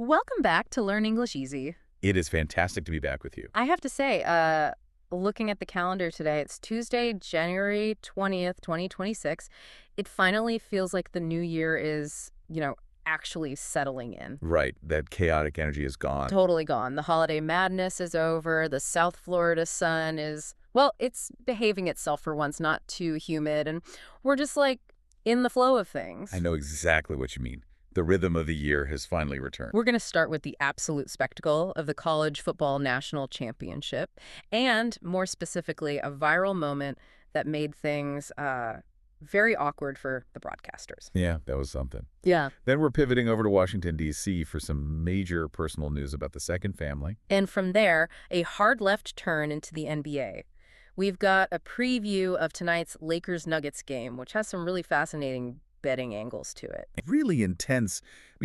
Welcome back to Learn English Easy. It is fantastic to be back with you. I have to say, looking at the calendar today, it's Tuesday, January 20th, 2026. It finally feels like the new year is, actually settling in. Right. That chaotic energy is gone. Totally gone. The holiday madness is over. The South Florida sun is, well, it's behaving itself for once, not too humid. And we're just like in the flow of things. I know exactly what you mean. The rhythm of the year has finally returned. We're going to start with the absolute spectacle of the college football national championship, and more specifically, a viral moment that made things very awkward for the broadcasters. Yeah, that was something. Yeah. Then we're pivoting over to Washington, D.C. for some major personal news about the second family. And from there, a hard left turn into the NBA. We've got a preview of tonight's Lakers-Nuggets game, which has some really fascinating betting angles to it. Really intense,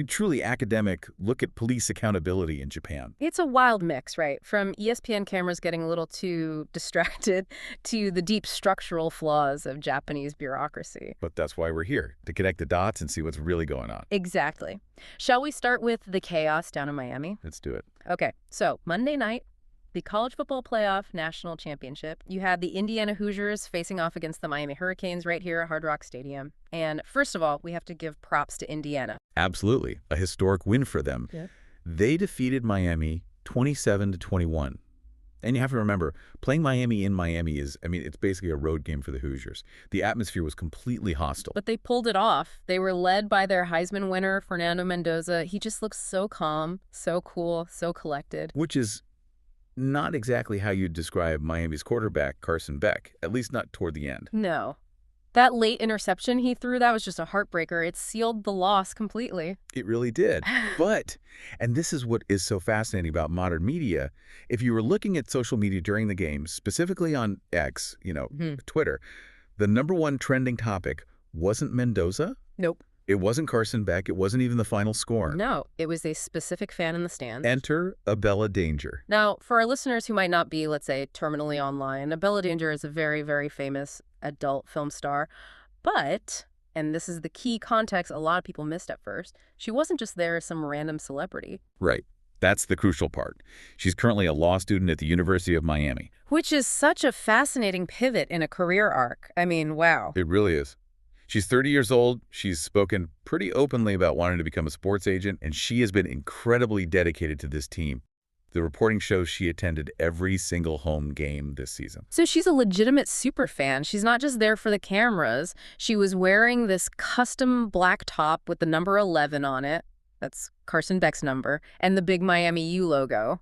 truly academic look at police accountability in Japan. It's a wild mix, right? From ESPN cameras getting a little too distracted to the deep structural flaws of Japanese bureaucracy. But that's why we're here, to connect the dots and see what's really going on. Exactly. Shall we start with the chaos down in Miami? Let's do it. Okay, so Monday night, the college football playoff national championship. You had the Indiana Hoosiers facing off against the Miami Hurricanes right here at Hard Rock Stadium. And first of all, we have to give props to Indiana. Absolutely. A historic win for them. Yeah. They defeated Miami 27-21. And you have to remember, playing Miami in Miami is, it's basically a road game for the Hoosiers. The atmosphere was completely hostile. But they pulled it off. They were led by their Heisman winner, Fernando Mendoza. He just looks so calm, so cool, so collected. Which is not exactly how you'd describe Miami's quarterback, Carson Beck, at least not toward the end. No. That late interception he threw, that was just a heartbreaker. It sealed the loss completely. It really did. But, and this is what is so fascinating about modern media, if you were looking at social media during the game, specifically on X, Twitter, the #1 trending topic wasn't Mendoza. Nope. It wasn't Carson Beck. It wasn't even the final score. No, it was a specific fan in the stands. Enter Abella Danger. Now, for our listeners who might not be, let's say, terminally online, Abella Danger is a very, very famous adult film star. But, and this is the key context a lot of people missed at first, she wasn't just there as some random celebrity. Right. That's the crucial part. She's currently a law student at the University of Miami. Which is such a fascinating pivot in a career arc. Wow. It really is. She's 30 years old. She's spoken pretty openly about wanting to become a sports agent, and she has been incredibly dedicated to this team. The reporting shows she attended every single home game this season. So she's a legitimate super fan. She's not just there for the cameras. She was wearing this custom black top with the number 11 on it. That's Carson Beck's number, and the big Miami U logo.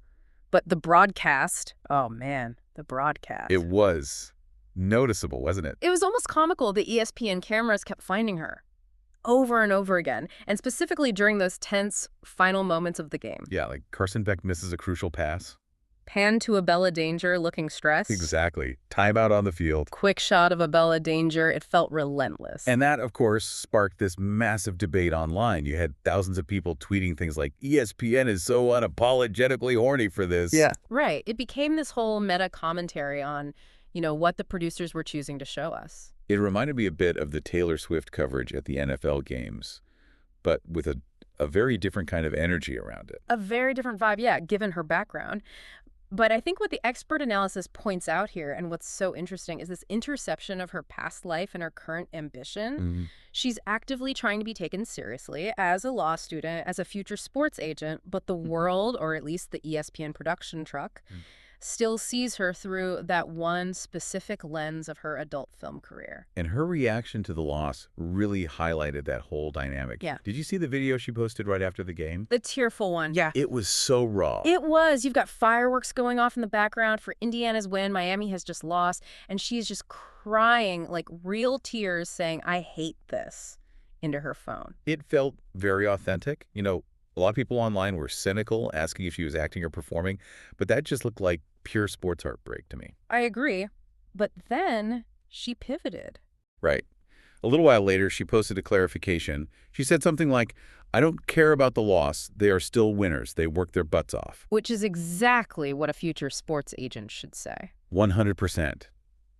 But the broadcast, oh man, the broadcast. It was noticeable, wasn't it? It was almost comical. The ESPN cameras kept finding her over and over again, and specifically during those tense final moments of the game. Yeah, like Carson Beck misses a crucial pass. Pan to Abella Danger looking stressed. Exactly. Timeout on the field. Quick shot of Abella Danger. It felt relentless. And that, of course, sparked this massive debate online. You had thousands of people tweeting things like, ESPN is so unapologetically horny for this. Yeah. Right. It became this whole meta commentary on what the producers were choosing to show us. It reminded me a bit of the Taylor Swift coverage at the NFL games, but with a very different kind of energy around it. A very different vibe, yeah, given her background. But I think what the expert analysis points out here, and what's so interesting, is this interception of her past life and her current ambition. Mm-hmm. She's actively trying to be taken seriously as a law student, as a future sports agent, but the world, or at least the ESPN production truck, still sees her through that one specific lens of her adult film career. And her reaction to the loss really highlighted that whole dynamic. Yeah. Did you see the video she posted right after the game? The tearful one. Yeah. It was so raw. It was. You've got fireworks going off in the background for Indiana's win. Miami has just lost. And she's just crying, like real tears, saying, I hate this, into her phone. It felt very authentic. A lot of people online were cynical, asking if she was acting or performing, but that just looked like pure sports heartbreak to me. I agree. But then she pivoted. Right. A little while later, she posted a clarification. She said something like, I don't care about the loss. They are still winners. They worked their butts off. Which is exactly what a future sports agent should say. 100%.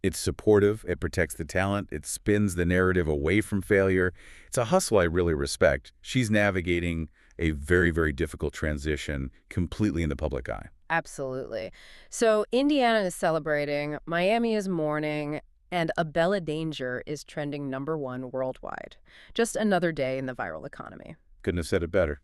It's supportive. It protects the talent. It spins the narrative away from failure. It's a hustle I really respect. She's navigating a very, very difficult transition completely in the public eye. Absolutely. So Indiana is celebrating, Miami is mourning, and Abella Danger is trending #1 worldwide. Just another day in the viral economy. Couldn't have said it better.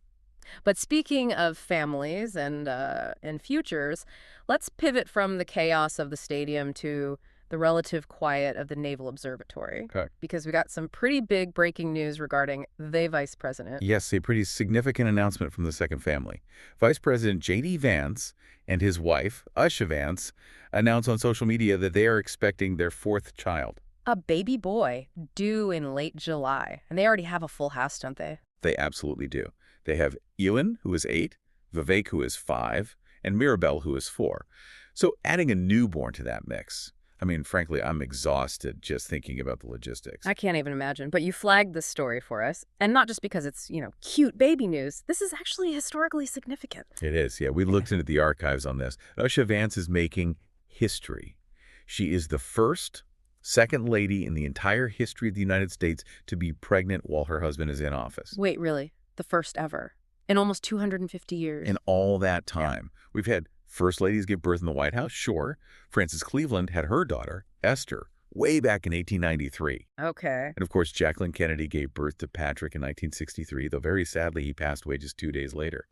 But speaking of families and futures, let's pivot from the chaos of the stadium to the relative quiet of the Naval Observatory. Okay. Because we got some pretty big breaking news regarding the vice president. Yes, a pretty significant announcement from the second family. Vice President J.D. Vance and his wife, Usha Vance, announced on social media that they are expecting their 4th child. A baby boy due in late July. And they already have a full house, don't they? They absolutely do. They have Ewan, who is 8, Vivek, who is 5, and Mirabelle, who is 4. So adding a newborn to that mix. I mean, frankly, I'm exhausted just thinking about the logistics. I can't even imagine. But you flagged this story for us. And not just because it's, cute baby news. This is actually historically significant. It is, yeah. We looked into the archives on this. Usha Vance is making history. She is the first second lady in the entire history of the United States to be pregnant while her husband is in office. Wait, really? The first ever? In almost 250 years? In all that time. Yeah. We've had first ladies give birth in the White House, sure. Frances Cleveland had her daughter, Esther, way back in 1893. Okay. And of course, Jacqueline Kennedy gave birth to Patrick in 1963, though very sadly he passed away just 2 days later.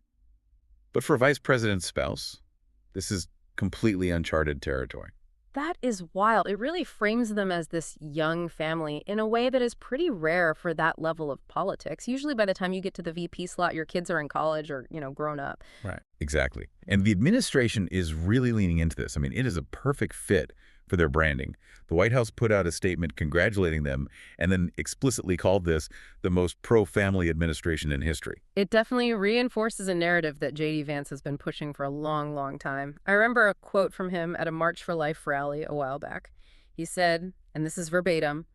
But for Vice President's spouse, this is completely uncharted territory. That is wild. It really frames them as this young family in a way that is pretty rare for that level of politics. Usually by the time you get to the VP slot, your kids are in college or, grown up. Right. Exactly. And the administration is really leaning into this. I mean, it is a perfect fit for their branding. The White House put out a statement congratulating them and then explicitly called this the most pro-family administration in history. It definitely reinforces a narrative that J.D. Vance has been pushing for a long, long time. I remember a quote from him at a March for Life rally a while back. He said, and this is verbatim,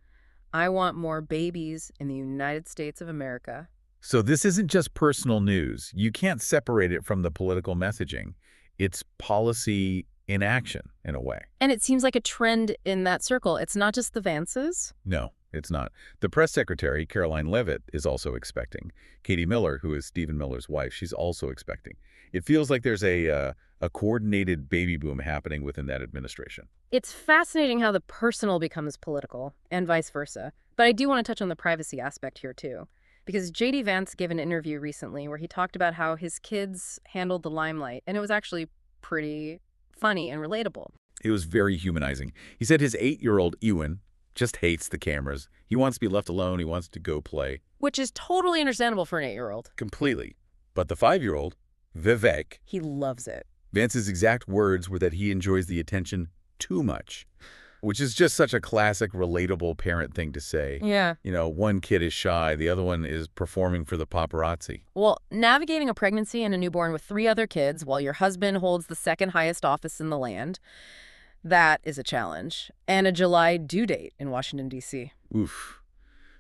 "I want more babies in the United States of America." So this isn't just personal news. You can't separate it from the political messaging. It's policy in action, in a way. And it seems like a trend in that circle. It's not just the Vances. No, it's not. The press secretary, Caroline Leavitt, is also expecting. Katie Miller, who is Stephen Miller's wife, she's also expecting. It feels like there's a coordinated baby boom happening within that administration. It's fascinating how the personal becomes political, and vice versa. But I do want to touch on the privacy aspect here, too. Because J.D. Vance gave an interview recently where he talked about how his kids handled the limelight, and it was actually pretty funny and relatable. It was very humanizing. He said his 8-year-old Ewan just hates the cameras. He wants to be left alone. He wants to go play. Which is totally understandable for an 8-year-old. Completely. But the 5-year-old, Vivek, he loves it. Vance's exact words were that he enjoys the attention too much, which is just such a classic, relatable parent thing to say. Yeah. One kid is shy, the other one is performing for the paparazzi. Well, navigating a pregnancy and a newborn with 3 other kids while your husband holds the second highest office in the land, that is a challenge. And a July due date in Washington, D.C. Oof.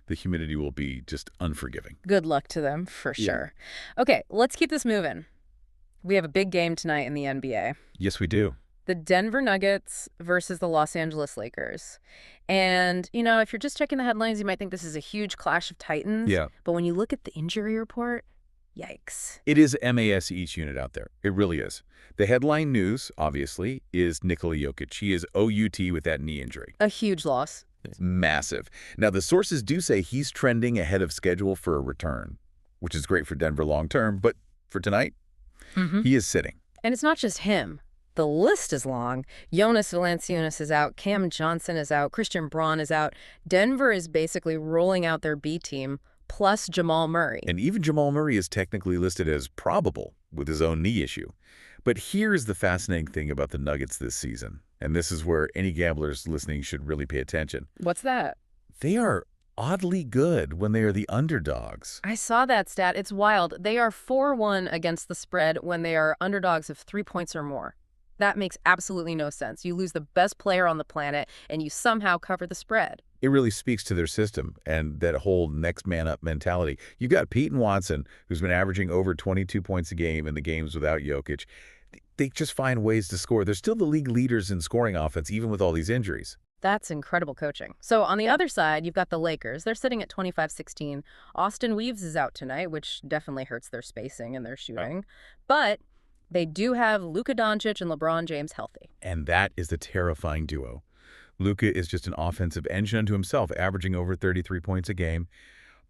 The humidity will be just unforgiving. Good luck to them, for sure. Okay, let's keep this moving. We have a big game tonight in the NBA. Yes, we do. The Denver Nuggets versus the Los Angeles Lakers. And, if you're just checking the headlines, you might think this is a huge clash of titans. Yeah. But when you look at the injury report, yikes. It is MAS each unit out there. It really is. The headline news, obviously, is Nikola Jokic. He is OUT with that knee injury. A huge loss. It's massive. Now, the sources do say he's trending ahead of schedule for a return, which is great for Denver long term. But for tonight, he is sitting. And it's not just him. The list is long. Jonas Valanciunas is out. Cam Johnson is out. Christian Braun is out. Denver is basically rolling out their B team, plus Jamal Murray. And even Jamal Murray is technically listed as probable with his own knee issue. But here's the fascinating thing about the Nuggets this season, and this is where any gamblers listening should really pay attention. What's that? They are oddly good when they are the underdogs. I saw that stat. It's wild. They are 4-1 against the spread when they are underdogs of 3 points or more. That makes absolutely no sense. You lose the best player on the planet, and you somehow cover the spread. It really speaks to their system and that whole next man up mentality. You've got Peyton Watson, who's been averaging over 22 points a game in the games without Jokic. They just find ways to score. They're still the league leaders in scoring offense, even with all these injuries. That's incredible coaching. So on the other side, you've got the Lakers. They're sitting at 25-16. Austin Reeves is out tonight, which definitely hurts their spacing and their shooting. But they do have Luka Doncic and LeBron James healthy. And that is the terrifying duo. Luka is just an offensive engine unto himself, averaging over 33 points a game.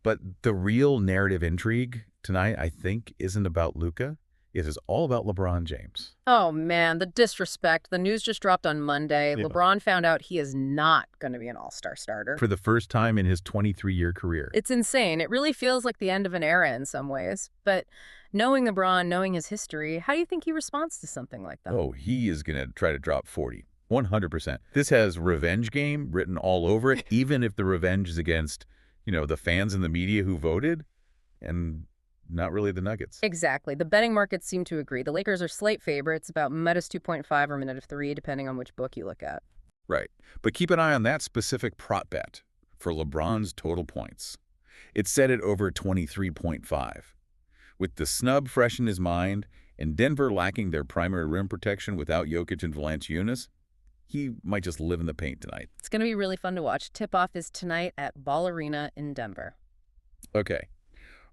But the real narrative intrigue tonight, I think, isn't about Luka. It is all about LeBron James. Oh, man, the disrespect. The news just dropped on Monday. Yeah. LeBron found out he is not going to be an all-star starter. For the first time in his 23-year career. It's insane. It really feels like the end of an era in some ways. But knowing LeBron, knowing his history, how do you think he responds to something like that? Oh, he is going to try to drop 40. 100%. This has revenge game written all over it, even if the revenge is against, the fans and the media who voted, and not really the Nuggets. Exactly. The betting markets seem to agree. The Lakers are slight favorites, about -2.5 or -3, depending on which book you look at. Right. But keep an eye on that specific prop bet for LeBron's total points. It's set at over 23.5. With the snub fresh in his mind and Denver lacking their primary rim protection without Jokic and Valanciunas, he might just live in the paint tonight. It's going to be really fun to watch. Tip-off is tonight at Ball Arena in Denver. Okay.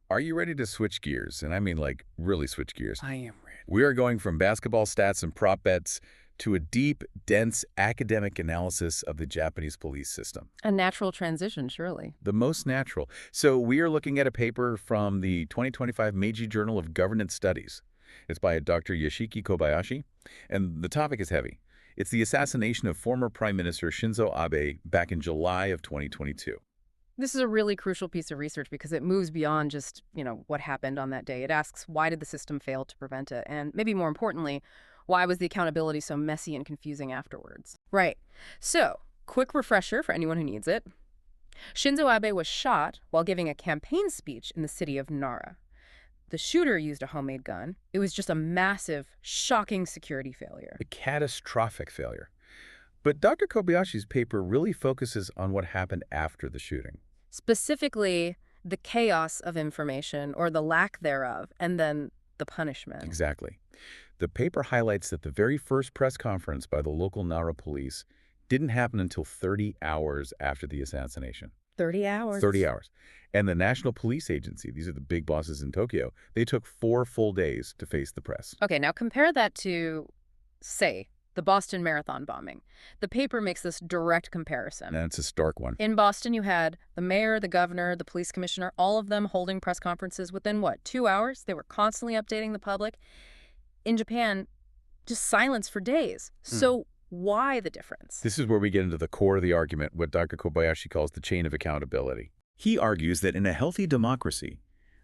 Are you ready to switch gears? And I mean, like, really switch gears. I am ready. We are going from basketball stats and prop bets to a deep, dense academic analysis of the Japanese police system. A natural transition, surely. The most natural. So we are looking at a paper from the 2025 Meiji Journal of Governance Studies. It's by Dr. Yoshiki Kobayashi, and the topic is heavy. It's the assassination of former Prime Minister Shinzo Abe back in July of 2022. This is a really crucial piece of research because it moves beyond just, what happened on that day. It asks, why did the system fail to prevent it? And maybe more importantly, why was the accountability so messy and confusing afterwards? Right. So, quick refresher for anyone who needs it. Shinzo Abe was shot while giving a campaign speech in the city of Nara. The shooter used a homemade gun. It was just a massive, shocking security failure. A catastrophic failure. But Dr. Kobayashi's paper really focuses on what happened after the shooting. Specifically, the chaos of information, or the lack thereof, and then the punishment. Exactly. The paper highlights that the very first press conference by the local Nara police didn't happen until 30 hours after the assassination. 30 hours? 30 hours. And the National Police Agency, these are the big bosses in Tokyo, they took 4 full days to face the press. Okay, now compare that to, say, the Boston Marathon bombing. The paper makes this direct comparison. That's a stark one. In Boston, you had the mayor, the governor, the police commissioner, all of them holding press conferences within, 2 hours? They were constantly updating the public. In Japan, just silence for days. So why the difference? This is where we get into the core of the argument, what Dr. Kobayashi calls the chain of accountability. He argues that in a healthy democracy,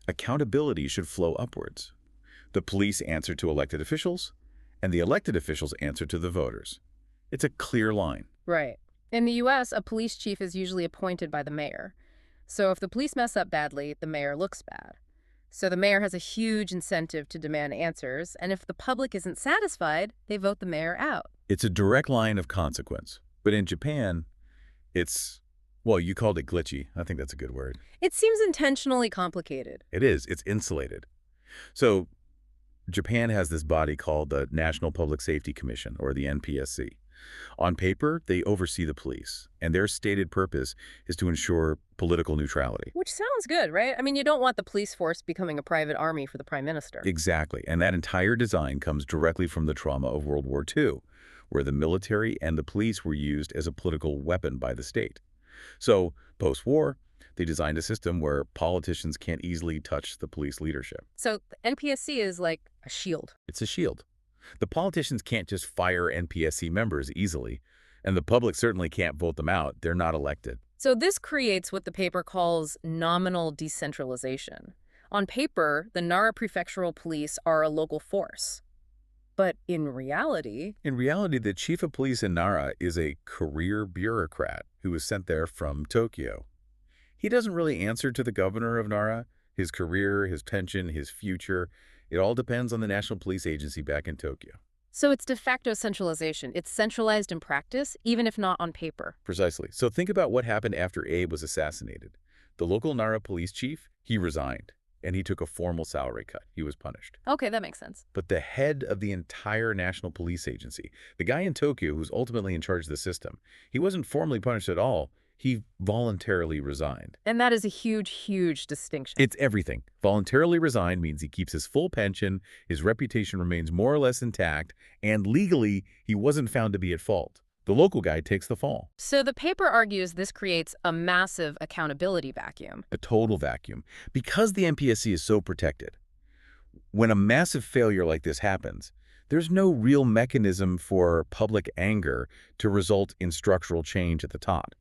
accountability should flow upwards. The police answer to elected officials, and the elected officials answer to the voters. It's a clear line. Right. In the U.S., a police chief is usually appointed by the mayor. So if the police mess up badly, the mayor looks bad. So the mayor has a huge incentive to demand answers, and if the public isn't satisfied, they vote the mayor out. It's a direct line of consequence. But in Japan, it's, well, you called it glitchy. I think that's a good word. It seems intentionally complicated. It is. It's insulated. So Japan has this body called the National Public Safety Commission, or the NPSC. On paper, they oversee the police, and their stated purpose is to ensure political neutrality. Which sounds good, right? I mean, you don't want the police force becoming a private army for the prime minister. Exactly, and that entire design comes directly from the trauma of World War II, where the military and the police were used as a political weapon by the state. So, post-war, they designed a system where politicians can't easily touch the police leadership. So the NPSC is like a shield. It's a shield. The politicians can't just fire NPSC members easily, and the public certainly can't vote them out. They're not elected. So this creates what the paper calls nominal decentralization. On paper, the Nara prefectural police are a local force. But in reality... In reality, the chief of police in Nara is a career bureaucrat who was sent there from Tokyo. He doesn't really answer to the governor of Nara. His career, his pension, his future, it all depends on the National Police Agency back in Tokyo. So it's de facto centralization. It's centralized in practice, even if not on paper. Precisely. So think about what happened after Abe was assassinated. The local Nara police chief, he resigned. and he took a formal salary cut. He was punished. Okay, that makes sense. But the head of the entire national police agency, the guy in Tokyo who's ultimately in charge of the system, he wasn't formally punished at all. He voluntarily resigned. And that is a huge, huge distinction. It's everything. Voluntarily resigned means he keeps his full pension, his reputation remains more or less intact, and legally, he wasn't found to be at fault. The local guy takes the fall. So the paper argues this creates a massive accountability vacuum. A total vacuum. Because the MPSC is so protected, when a massive failure like this happens, there's no real mechanism for public anger to result in structural change at the top.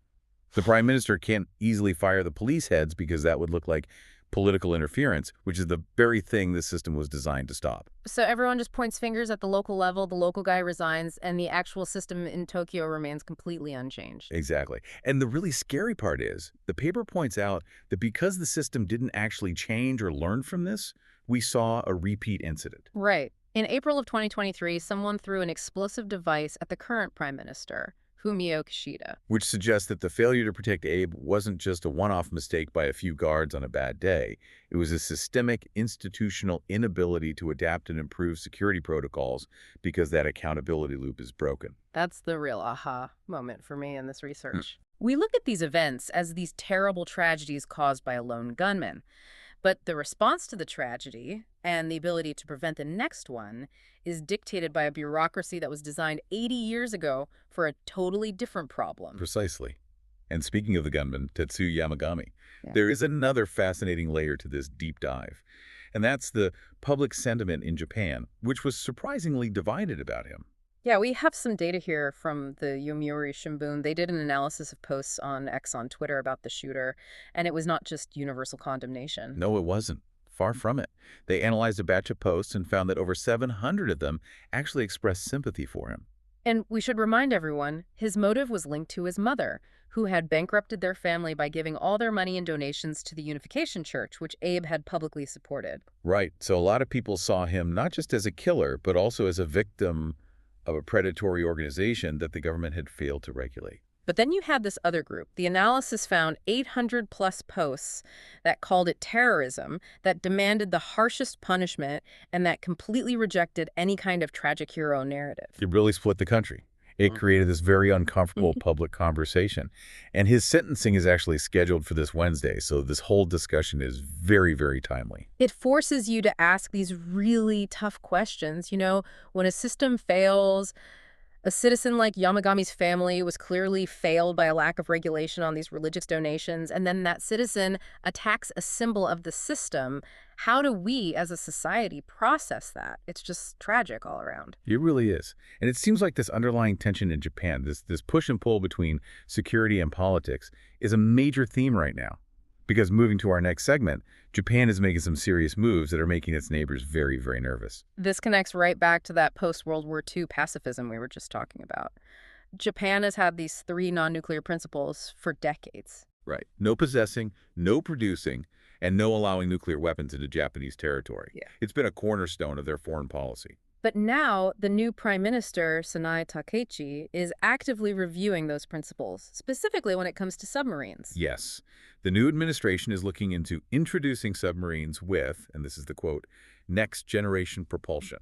The prime minister can't easily fire the police heads because that would look like political interference, which is the very thing this system was designed to stop. So everyone just points fingers at the local level, the local guy resigns, and the actual system in Tokyo remains completely unchanged. Exactly. And the really scary part is, the paper points out that because the system didn't actually change or learn from this, we saw a repeat incident. Right. In April of 2023, someone threw an explosive device at the current prime minister, Fumio Kishida. Which suggests that the failure to protect Abe wasn't just a one-off mistake by a few guards on a bad day. It was a systemic, institutional inability to adapt and improve security protocols because that accountability loop is broken. That's the real aha moment for me in this research. We look at these events as these terrible tragedies caused by a lone gunman. But the response to the tragedy and the ability to prevent the next one is dictated by a bureaucracy that was designed 80 years ago for a totally different problem. Precisely. And speaking of the gunman, Tetsuya Yamagami, there is another fascinating layer to this deep dive. And that's the public sentiment in Japan, which was surprisingly divided about him. Yeah, we have some data here from the Yomiuri Shimbun. They did an analysis of posts on X on Twitter about the shooter, and it was not just universal condemnation. No, it wasn't. Far from it. They analyzed a batch of posts and found that over 700 of them actually expressed sympathy for him. And we should remind everyone, his motive was linked to his mother, who had bankrupted their family by giving all their money and donations to the Unification Church, which Abe had publicly supported. Right. So a lot of people saw him not just as a killer, but also as a victim of a predatory organization that the government had failed to regulate. But then you had this other group. The analysis found 800-plus posts that called it terrorism, that demanded the harshest punishment, and that completely rejected any kind of tragic hero narrative. It really split the country. It created this very uncomfortable public conversation. And his sentencing is actually scheduled for this Wednesday, so this whole discussion is very, very timely. It forces you to ask these really tough questions. You know, when a system fails, a citizen like Yamagami's family was clearly failed by a lack of regulation on these religious donations, and then that citizen attacks a symbol of the system. How do we, as a society, process that? It's just tragic all around. It really is. And it seems like this underlying tension in Japan, this push and pull between security and politics, is a major theme right now. Because moving to our next segment, Japan is making some serious moves that are making its neighbors very, very nervous. This connects right back to that post-World War II pacifism we were just talking about. Japan has had these 3 non-nuclear principles for decades. Right. No possessing, no producing, and no allowing nuclear weapons into Japanese territory. Yeah. It's been a cornerstone of their foreign policy. But now, the new Prime Minister, Sanae Takaichi, is actively reviewing those principles, specifically when it comes to submarines. Yes. The new administration is looking into introducing submarines with, and this is the quote, next-generation propulsion.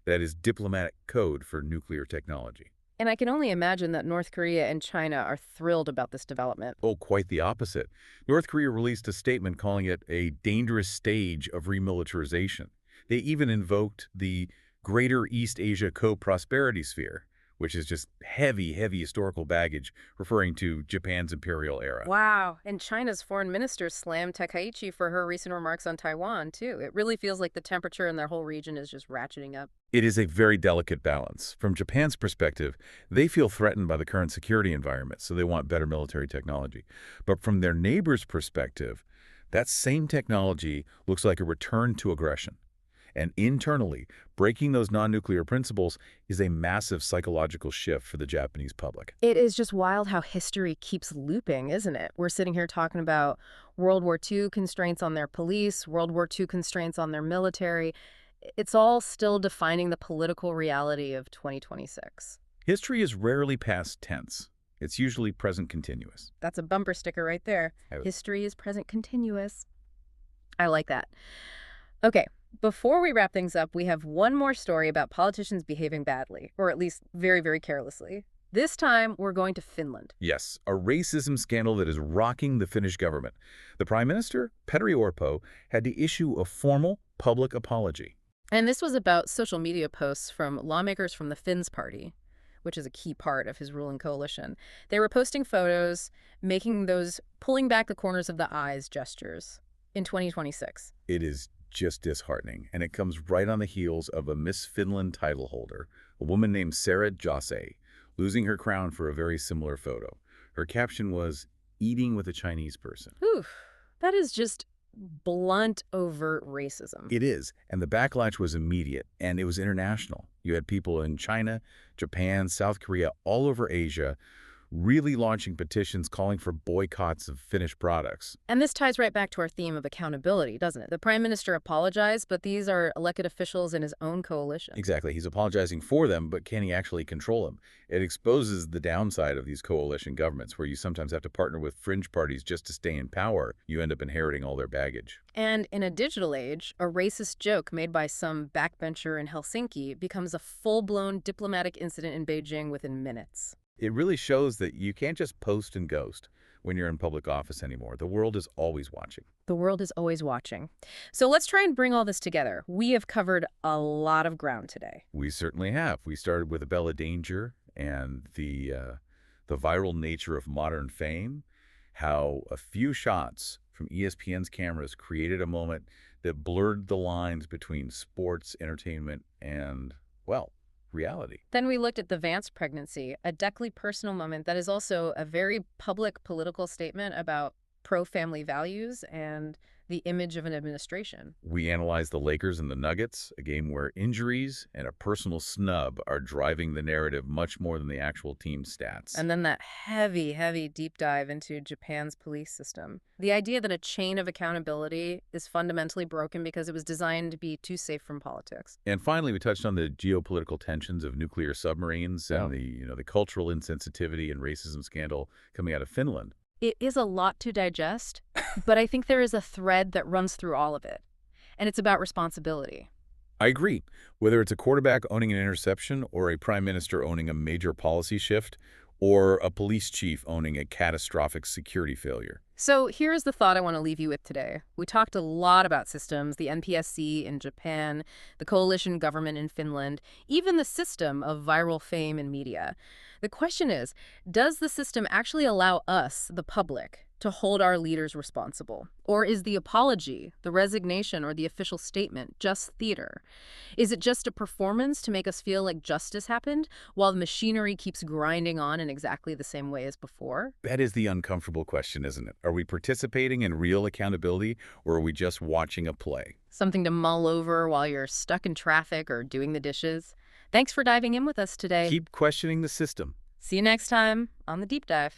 That is diplomatic code for nuclear technology. And I can only imagine that North Korea and China are thrilled about this development. Oh, quite the opposite. North Korea released a statement calling it a dangerous stage of remilitarization. They even invoked the Greater East Asia Co-Prosperity Sphere, which is just heavy, heavy historical baggage referring to Japan's imperial era. Wow. And China's foreign minister slammed Takaichi for her recent remarks on Taiwan, too. It really feels like the temperature in their whole region is just ratcheting up. It is a very delicate balance. From Japan's perspective, they feel threatened by the current security environment, so they want better military technology. But from their neighbor's perspective, that same technology looks like a return to aggression. And internally, breaking those non-nuclear principles is a massive psychological shift for the Japanese public. It is just wild how history keeps looping, isn't it? We're sitting here talking about World War II constraints on their police, World War II constraints on their military. It's all still defining the political reality of 2026. History is rarely past tense. It's usually present continuous. That's a bumper sticker right there. History is present continuous. I like that. Okay, before we wrap things up, we have one more story about politicians behaving badly, or at least very, very carelessly. This time, we're going to Finland. Yes, a racism scandal that is rocking the Finnish government. The Prime Minister, Petteri Orpo, had to issue a formal public apology. And this was about social media posts from lawmakers from the Finns party, which is a key part of his ruling coalition. They were posting photos, making those pulling back the corners of the eyes gestures in 2026. It is just disheartening, and it comes right on the heels of a Miss Finland title holder, a woman named Sarah Jose, losing her crown for a very similar photo. Her caption was, "Eating with a Chinese person." Oof, that is just blunt, overt racism. It is, and the backlash was immediate, and it was international. You had people in China, Japan, South Korea, all over Asia, really launching petitions calling for boycotts of Finnish products. And this ties right back to our theme of accountability, doesn't it? The Prime Minister apologized, but these are elected officials in his own coalition. Exactly. He's apologizing for them, but can he actually control them? It exposes the downside of these coalition governments, where you sometimes have to partner with fringe parties just to stay in power. You end up inheriting all their baggage. And in a digital age, a racist joke made by some backbencher in Helsinki becomes a full-blown diplomatic incident in Beijing within minutes. It really shows that you can't just post and ghost when you're in public office anymore. The world is always watching. The world is always watching. So let's try and bring all this together. We have covered a lot of ground today. We certainly have. We started with Abella Danger and the viral nature of modern fame, how a few shots from ESPN's cameras created a moment that blurred the lines between sports, entertainment, and, well, reality. Then we looked at the Vance pregnancy, a deeply personal moment that is also a very public political statement about pro-family values and the image of an administration. We analyzed the Lakers and the Nuggets, a game where injuries and a personal snub are driving the narrative much more than the actual team stats. And then that heavy, heavy deep dive into Japan's police system. The idea that a chain of accountability is fundamentally broken because it was designed to be too safe from politics. And finally, we touched on the geopolitical tensions of nuclear submarines and the cultural insensitivity and racism scandal coming out of Finland. It is a lot to digest, but I think there is a thread that runs through all of it, and it's about responsibility. I agree. Whether it's a quarterback owning an interception or a prime minister owning a major policy shift or a police chief owning a catastrophic security failure. So here's the thought I want to leave you with today. We talked a lot about systems, the NPSC in Japan, the coalition government in Finland, even the system of viral fame in media. The question is, does the system actually allow us, the public, to hold our leaders responsible? Or is the apology, the resignation, or the official statement just theater? Is it just a performance to make us feel like justice happened while the machinery keeps grinding on in exactly the same way as before? That is the uncomfortable question, isn't it? Are we participating in real accountability, or are we just watching a play? Something to mull over while you're stuck in traffic or doing the dishes. Thanks for diving in with us today. Keep questioning the system. See you next time on The Deep Dive.